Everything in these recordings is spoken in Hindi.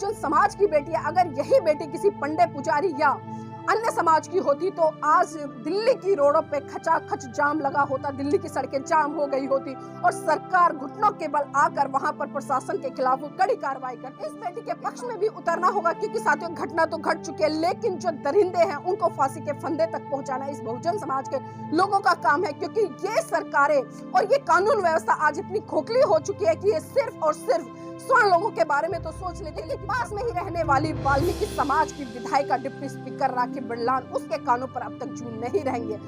बहुजन समाज की बेटी है। अगर यही बेटी किसी पंडे पुजारी या अन्य समाज की होती तो आज दिल्ली की रोडों पे खचाखच जाम लगा होता, दिल्ली की सड़कें जाम हो गई होती और सरकार घुटनों के बल आकर वहां पर प्रशासन के खिलाफ कड़ी कार्रवाई कर इस बेटी के पक्ष में भी उतरना होगा, क्योंकि साथियों घटना तो घट चुकी है, लेकिन जो दरिंदे हैं उनको फांसी के फंदे तक पहुंचाना इस बहुजन समाज के लोगों का काम है। क्योंकि ये सरकारें और ये कानून व्यवस्था आज इतनी खोखली हो चुकी है कि ये सिर्फ और सिर्फ स्वर्ण लोगों के बारे में तो सोच लेते, लेकिन पास में ही रहने वाली वाल्मीकि समाज की विधायिका डिप्टी स्पीकर राखी बिरलान उसके कानों पर अब तक जून नहीं रहेंगे।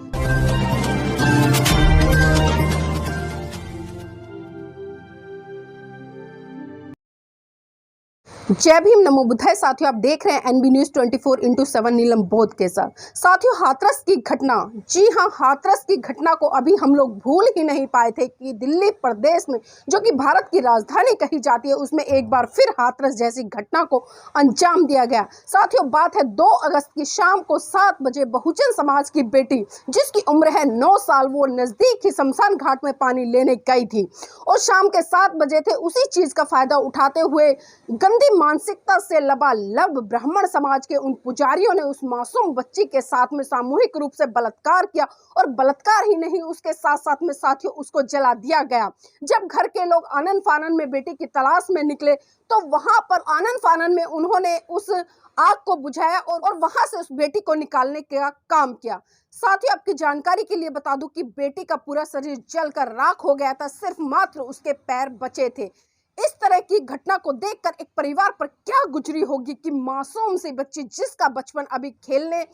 जय भीम, नमो बुद्धाय। साथियों आप देख रहे हैं एनबी न्यूज 24/7 नीलम बोध के साथ। साथियों हाथरस की घटना, जी हां, हाथरस की घटना को अभी हम लोग भूल ही नहीं पाए थे कि दिल्ली प्रदेश में जो कि भारत की राजधानी कही जाती है उसमें एक बार फिर हाथरस जैसी घटना को अंजाम दिया गया। साथियों बात है 2 अगस्त की शाम को 7 बजे बहुजन समाज की बेटी जिसकी उम्र है 9 साल, वो नजदीक ही शमशान घाट में पानी लेने गई थी और शाम के 7 बजे थे। उसी चीज का फायदा उठाते हुए गंदी मानसिकता से लबालब ब्राह्मण समाज के उन पुजारियों ने उस मासूम बच्ची के साथ में सामूहिक रूप से बलात्कार किया और बलात्कार ही नहीं, उसके साथ साथ में साथियों उसको जला दिया गया। जब घर के लोग आनन फानन में बेटी की तलाश में निकले तो वहां पर आनन फानन में उन्होंने उस आग को बुझाया और वहां से उस बेटी को निकालने का काम किया। साथियों आपकी जानकारी के लिए बता दूं कि बेटी का पूरा शरीर जलकर राख हो गया था, सिर्फ मात्र उसके पैर बचे थे। इस तरह की घटना को देखकर एक परिवार पर क्या गुजरी होगी कि मासूम सी बच्ची जिसका बचपन अभी खेलने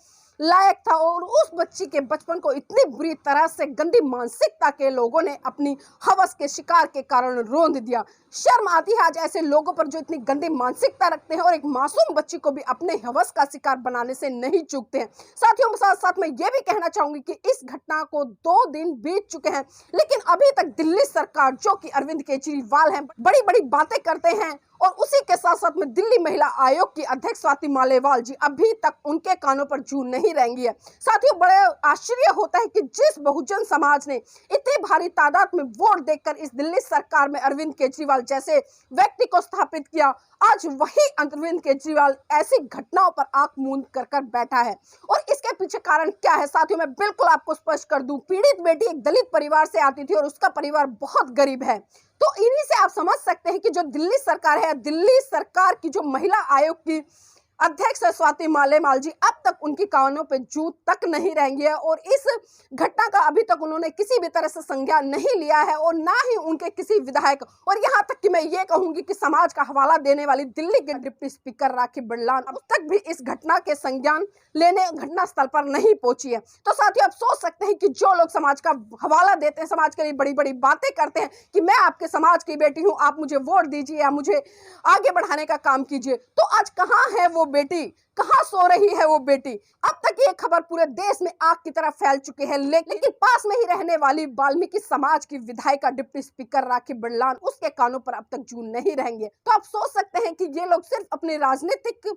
लायक था और उस बच्ची के बचपन को इतनी बुरी तरह से गंदी मानसिकता के लोगों ने अपनी हवस के शिकार के कारण रोंद दिया। शर्म आती है आज ऐसे लोगों पर जो इतनी गंदी मानसिकता रखते हैं और एक मासूम बच्ची को भी अपने हवस का शिकार बनाने से नहीं चूकते हैं। साथियों साथ साथ मैं ये भी कहना चाहूंगी कि इस घटना को 2 दिन बीत चुके हैं, लेकिन अभी तक दिल्ली सरकार जो कि अरविंद केजरीवाल हैं बड़ी बड़ी बातें करते हैं और उसी के साथ साथ में दिल्ली महिला आयोग की अध्यक्ष स्वाति मालेवाल जी अभी तक उनके कानों पर जून नहीं रहेंगी है। साथियों बड़े आश्चर्य होता है कि जिस बहुजन समाज ने इतनी भारी तादाद में वोट देकर इस दिल्ली सरकार में अरविंद केजरीवाल जैसे व्यक्ति को स्थापित किया, आज वही अरविंद केजरीवाल ऐसी घटनाओं पर आंख मूंद कर बैठा है। और इसके पीछे कारण क्या है साथियों, मैं बिल्कुल आपको स्पष्ट कर दूं। पीड़ित बेटी एक दलित परिवार से आती थी और उसका परिवार बहुत गरीब है, तो इन्हीं से आप समझ सकते हैं कि जो दिल्ली सरकार है, दिल्ली सरकार की जो महिला आयोग की अध्यक्ष है स्वाति मालेवाल जी, अब तक उनकी कानों पे जू तक नहीं रहेंगी है और इस घटना का अभी तक उन्होंने किसी भी तरह से संज्ञान नहीं लिया है और ना ही उनके किसी विधायक, और यहाँ तक कि मैं ये कहूंगी कि समाज का हवाला देने वाली दिल्ली के डिप्टी स्पीकर राखी बिरलान अब तक भी इस घटना के संज्ञान लेने घटना स्थल पर नहीं पहुंची है। तो साथियों आप सोच सकते हैं कि जो लोग समाज का हवाला देते हैं, समाज के लिए बड़ी बड़ी बातें करते हैं कि मैं आपके समाज की बेटी हूं, आप मुझे वोट दीजिए या मुझे आगे बढ़ाने का काम कीजिए, तो आज कहां है वो बेटी, कहां सो रही है वो बेटी। अब तक ये खबर पूरे देश में आग की तरह फैल चुकी है, लेकिन पास में ही रहने वाली वाल्मीकि समाज की विधायिका डिप्टी स्पीकर राखी बिरलान उसके कानों पर अब तक जून नहीं रहेंगे। तो आप सोच सकते हैं कि ये लोग सिर्फ अपने राजनीतिक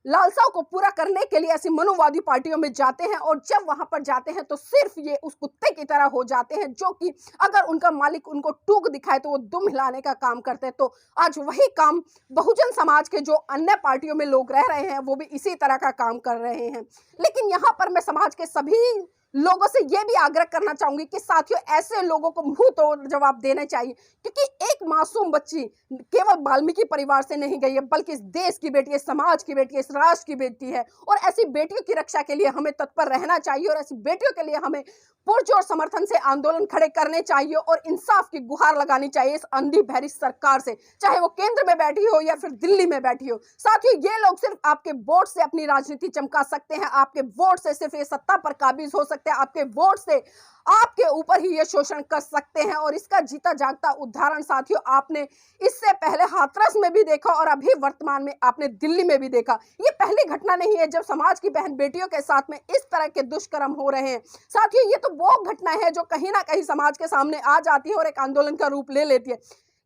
लालसाओं को पूरा करने के लिए ऐसी मनोवादी पार्टियों में जाते हैं और जब वहां पर जाते हैं तो सिर्फ ये उस कुत्ते की तरह हो जाते हैं जो कि अगर उनका मालिक उनको टूक दिखाए तो वो दुम हिलाने का काम करते हैं। तो आज वही काम बहुजन समाज के जो अन्य पार्टियों में लोग रह रहे हैं वो भी इसी तरह का काम कर रहे हैं। लेकिन यहाँ पर मैं समाज के सभी लोगों से यह भी आग्रह करना चाहूंगी कि साथियों ऐसे लोगों को मुंह तोड़ जवाब देने चाहिए, क्योंकि एक मासूम बच्ची केवल वाल्मीकि परिवार से नहीं गई है बल्कि इस देश की बेटी है, समाज की बेटी है, इस राष्ट्र की बेटी है और ऐसी बेटियों की रक्षा के लिए हमें तत्पर रहना चाहिए और ऐसी बेटियों के लिए हमें पुरजोर समर्थन से आंदोलन खड़े करने चाहिए और इंसाफ की गुहार लगानी चाहिए इस अंधी बहरी सरकार से, चाहे वो केंद्र में बैठी हो या फिर दिल्ली में बैठी हो। साथियों ये लोग सिर्फ आपके वोट से अपनी राजनीति चमका सकते हैं, आपके वोट से सिर्फ ये सत्ता पर काबिज हो सकते हैं, आपके वोट से आपके ऊपर ही ये शोषण कर सकते हैं और इसका जीता जागता उदाहरण साथियों आपने इससे पहले हाथरस में भी देखा और अभी वर्तमान में आपने दिल्ली में भी देखा। ये पहली घटना नहीं है जब समाज की बहन बेटियों के साथ में इस तरह के दुष्कर्म हो रहे हैं। साथियों ये तो वो घटना है जो कहीं ना कहीं समाज के सामने आ जाती है और एक आंदोलन का रूप ले लेती है।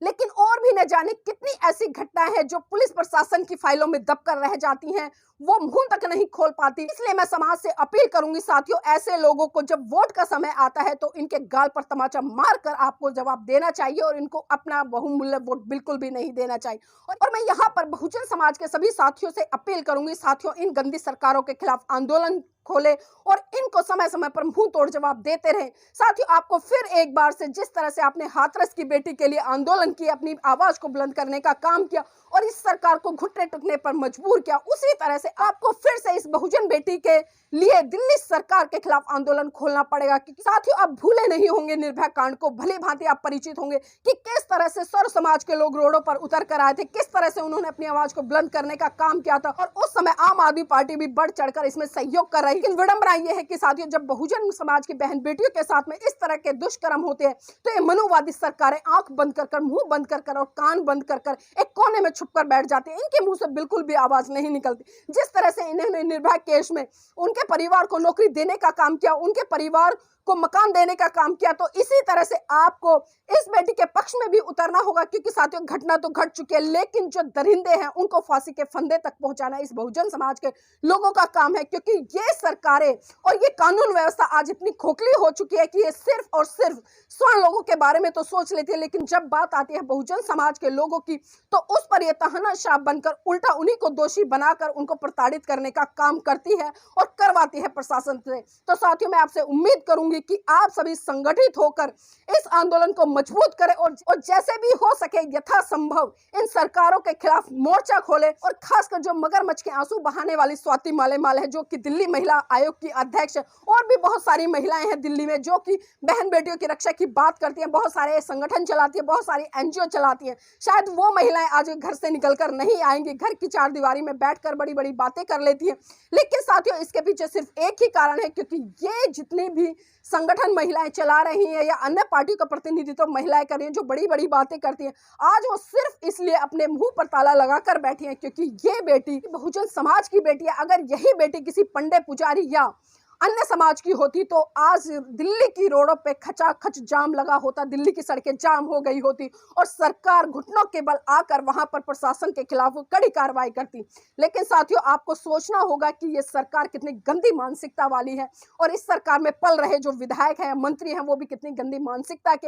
लेकिन और भी न जाने कितनी ऐसी घटनाएं हैं जो पुलिस प्रशासन की फाइलों में दबकर रह जाती हैं, वो मुंह तक नहीं खोल पाती। इसलिए मैं समाज से अपील करूंगी साथियों, ऐसे लोगों को जब वोट का समय आता है तो इनके गाल पर तमाचा मारकर आपको जवाब देना चाहिए और इनको अपना बहुमूल्य वोट बिल्कुल भी नहीं देना चाहिए। और मैं यहाँ पर बहुजन समाज के सभी साथियों से अपील करूंगी साथियों, इन गंदी सरकारों के खिलाफ आंदोलन खोले और इनको समय समय पर मुंह तोड़ जवाब देते रहे। साथियों, आपको फिर एक बार से जिस तरह से आपने हाथरस की बेटी के लिए आंदोलन किया, अपनी आवाज को बुलंद करने का काम किया और इस सरकार को घुटने टेकने पर मजबूर किया, उसी तरह से आपको फिर से इस बहुजन बेटी के लिए दिल्ली सरकार के खिलाफ आंदोलन खोलना पड़ेगा। क्योंकि साथियों, आप भूले नहीं होंगे निर्भया कांड को, भली भांति आप परिचित होंगे कि किस तरह से सर्व समाज के लोग रोडों पर उतर कर आए थे, किस तरह से उन्होंने अपनी आवाज को बुलंद करने का काम किया था और उस समय आम आदमी पार्टी भी बढ़ चढ़कर इसमें सहयोग कर रही। लेकिन विडंबना यह है कि साथियों, जब बहुजन समाज की बहन बेटियों के साथ में इस तरह के दुष्कर्म होते हैं तो ये मनुवादी सरकारें आंख बंद कर मुंह बंद कर और कान बंद कर एक कोने में छुपकर बैठ जाती है। इनके मुंह से बिल्कुल भी आवाज नहीं निकलती। जिस तरह से इन्होंने निर्भया केस में उनके परिवार को नौकरी देने का काम किया, उनके परिवार को मकान देने का काम किया, तो इसी तरह से आपको इस बेटी के पक्ष में भी उतरना होगा। क्योंकि साथियों, घटना तो घट चुकी है, लेकिन जो दरिंदे हैं उनको फांसी के फंदे तक पहुंचाना इस बहुजन समाज के लोगों का काम है। क्योंकि ये सरकारें और ये कानून व्यवस्था आज इतनी खोखली हो चुकी है कि ये सिर्फ और सिर्फ स्वर्ण लोगों के बारे में तो सोच लेती है, लेकिन जब बात आती है बहुजन समाज के लोगों की तो उस पर यह तानाशाह बनकर उल्टा उन्हीं को दोषी बनाकर उनको प्रताड़ित करने का काम करती है और करवाती है प्रशासन से। तो साथियों, मैं आपसे उम्मीद करूंगी कि आप सभी संगठित होकर इस आंदोलन को मजबूत करें और जैसे भी हो सके यथासंभव इन सरकारों के खिलाफ मोर्चा खोले। और खासकर जो मगरमच्छ के आंसू बहाने वाली स्वाति मालेमाल है, जो कि दिल्ली महिला आयोग की अध्यक्ष है, और भी बहुत सारी महिलाएं हैं दिल्ली में जो कि बहन बेटियों की रक्षा की बात करती हैं, बहुत सारे संगठन चलाती है, बहुत सारी एनजीओ चलाती हैं। शायद वो महिलाएं आज घर से निकलकर नहीं आएंगी, घर की चार दीवारी में बैठकर बड़ी बड़ी बातें कर लेती हैं। लेकिन साथियों, इसके पीछे सिर्फ एक ही कारण है, क्योंकि ये जितनी भी संगठन महिलाएं चला रही हैं या अन्य पार्टी का प्रतिनिधित्व महिलाएं कर रही हैं, जो बड़ी बड़ी बातें करती हैं, आज वो सिर्फ इसलिए अपने मुंह पर ताला लगाकर बैठी हैं क्योंकि ये बेटी बहुजन समाज की बेटी है। अगर यही बेटी किसी पंडे पुजारी या अन्य समाज की होती तो आज दिल्ली की रोडों पे खचाखच जाम लगा होता, दिल्ली की सड़कें जाम हो गई होती और सरकार घुटनों के बल आकर वहां पर प्रशासन के खिलाफ कड़ी कार्रवाई करती। लेकिन साथियों, आपको सोचना होगा कि ये सरकार कितनी गंदी मानसिकता वाली है और इस सरकार में पल रहे जो विधायक हैं, मंत्री हैं, वो भी कितनी गंदी मानसिकता के।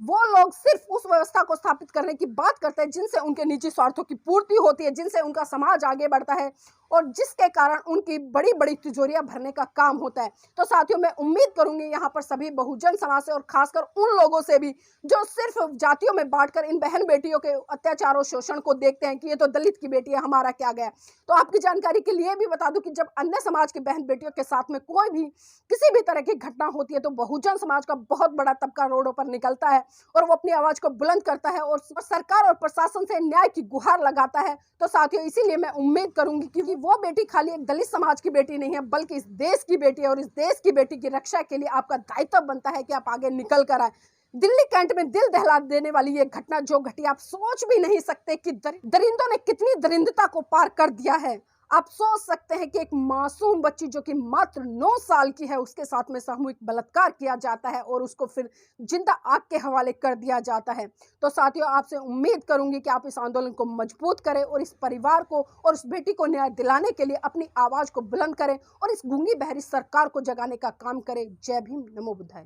वो लोग सिर्फ उस व्यवस्था को स्थापित करने की बात करते हैं जिनसे उनके निजी स्वार्थों की पूर्ति होती है, जिनसे उनका समाज आगे बढ़ता है और जिसके कारण उनकी बड़ी बड़ी तिजोरियां भरने का काम होता है। तो साथियों, मैं उम्मीद करूंगी यहाँ पर सभी बहुजन समाज से और खासकर उन लोगों से भी जो सिर्फ जातियों में बांटकर इन बहन बेटियों के अत्याचार और शोषण को देखते हैं कि ये तो दलित की बेटी है, हमारा क्या गया। तो आपकी जानकारी के लिए भी बता दूं कि जब अन्य समाज की बहन बेटियों के साथ में कोई भी किसी भी तरह की घटना होती है तो बहुजन समाज का बहुत बड़ा तबका रोडों पर निकलता है और वो अपनी आवाज को बुलंद करता है और सरकार और प्रशासन से न्याय की गुहार लगाता है। तो साथियों, इसीलिए मैं उम्मीद करूंगी कि वो बेटी खाली एक दलित समाज की बेटी नहीं है, बल्कि इस देश की बेटी है और इस देश की बेटी की रक्षा के लिए आपका दायित्व बनता है कि आप आगे निकल कर आए। दिल्ली कैंट में दिल दहला देने वाली ये घटना जो घटी, आप सोच भी नहीं सकते कि दरिंदों ने कितनी दरिंदता को पार कर दिया है। आप सोच सकते हैं कि एक मासूम बच्ची जो कि मात्र 9 साल की है, उसके साथ में सामूहिक बलात्कार किया जाता है और उसको फिर जिंदा आग के हवाले कर दिया जाता है। तो साथियों, आपसे उम्मीद करूंगी कि आप इस आंदोलन को मजबूत करें और इस परिवार को और उस बेटी को न्याय दिलाने के लिए अपनी आवाज को बुलंद करें और इस गूंगी बहरी सरकार को जगाने का काम करें। जय भीम, नमो बुद्धाय।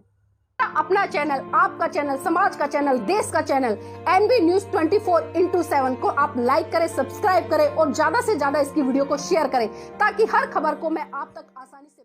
अपना चैनल, आपका चैनल, समाज का चैनल, देश का चैनल एनबी न्यूज 24/7 को आप लाइक करें, सब्सक्राइब करें और ज्यादा से ज्यादा इसकी वीडियो को शेयर करें ताकि हर खबर को मैं आप तक आसानी से